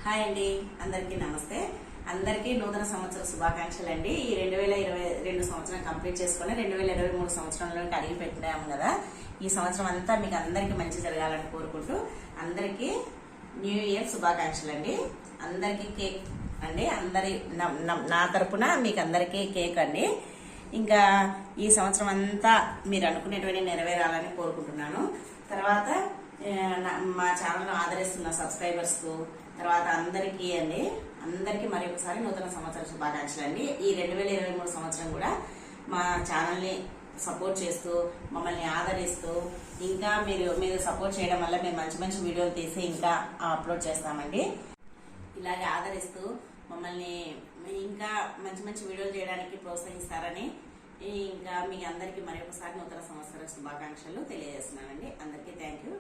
Hi అండి, అందరికీ నమస్తే. అందరికీ నూతన సంవత్సర శుభాకాంక్షలు అండి. ఈ 2022 సంవత్సరం కంప్లీట్ చేసుకుని 2023 సంవత్సరంలోకి అడిగి పెట్టాము కదా. ఈ సంవత్సరం అంతా మీకు అందరికీ మంచి జరగాలని కోరుకుంటూ అందరికీ న్యూ ఇయర్ శుభాకాంక్షలు అండి. అందరికీ కేక్ అండి, నా తరపున మీకు అందరికీ కేక్ అండి. ఇంకా ఈ సంవత్సరం అంతా మీరు అనుకునేటువంటి నెరవేరాలని కోరుకుంటున్నాను. తర్వాత మా ఛానల్ ఆదరిస్తున్న సబ్స్క్రైబర్స్ కు, తర్వాత అందరికీ మరి ఒకసారి నూతన సంవత్సర శుభాకాంక్షలు అండి. ఈ 2023 సంవత్సరం కూడా మా ఛానల్ ని సపోర్ట్ చేస్తూ మమ్మల్ని ఆదరిస్తూ ఇంకా మీరు సపోర్ట్ చేయడం వల్ల మేము మంచి మంచి వీడియోలు తీసి ఇంకా అప్లోడ్ చేస్తామండి. ఇలాగే ఆదరిస్తూ మమ్మల్ని ఇంకా మంచి మంచి వీడియోలు చేయడానికి ప్రోత్సహిస్తారని ఇంకా మీ అందరికీ మరి ఒకసారి నూతన సంవత్సర శుభాకాంక్షలు తెలియజేస్తున్నానండి. అందరికీ థ్యాంక్ యూ.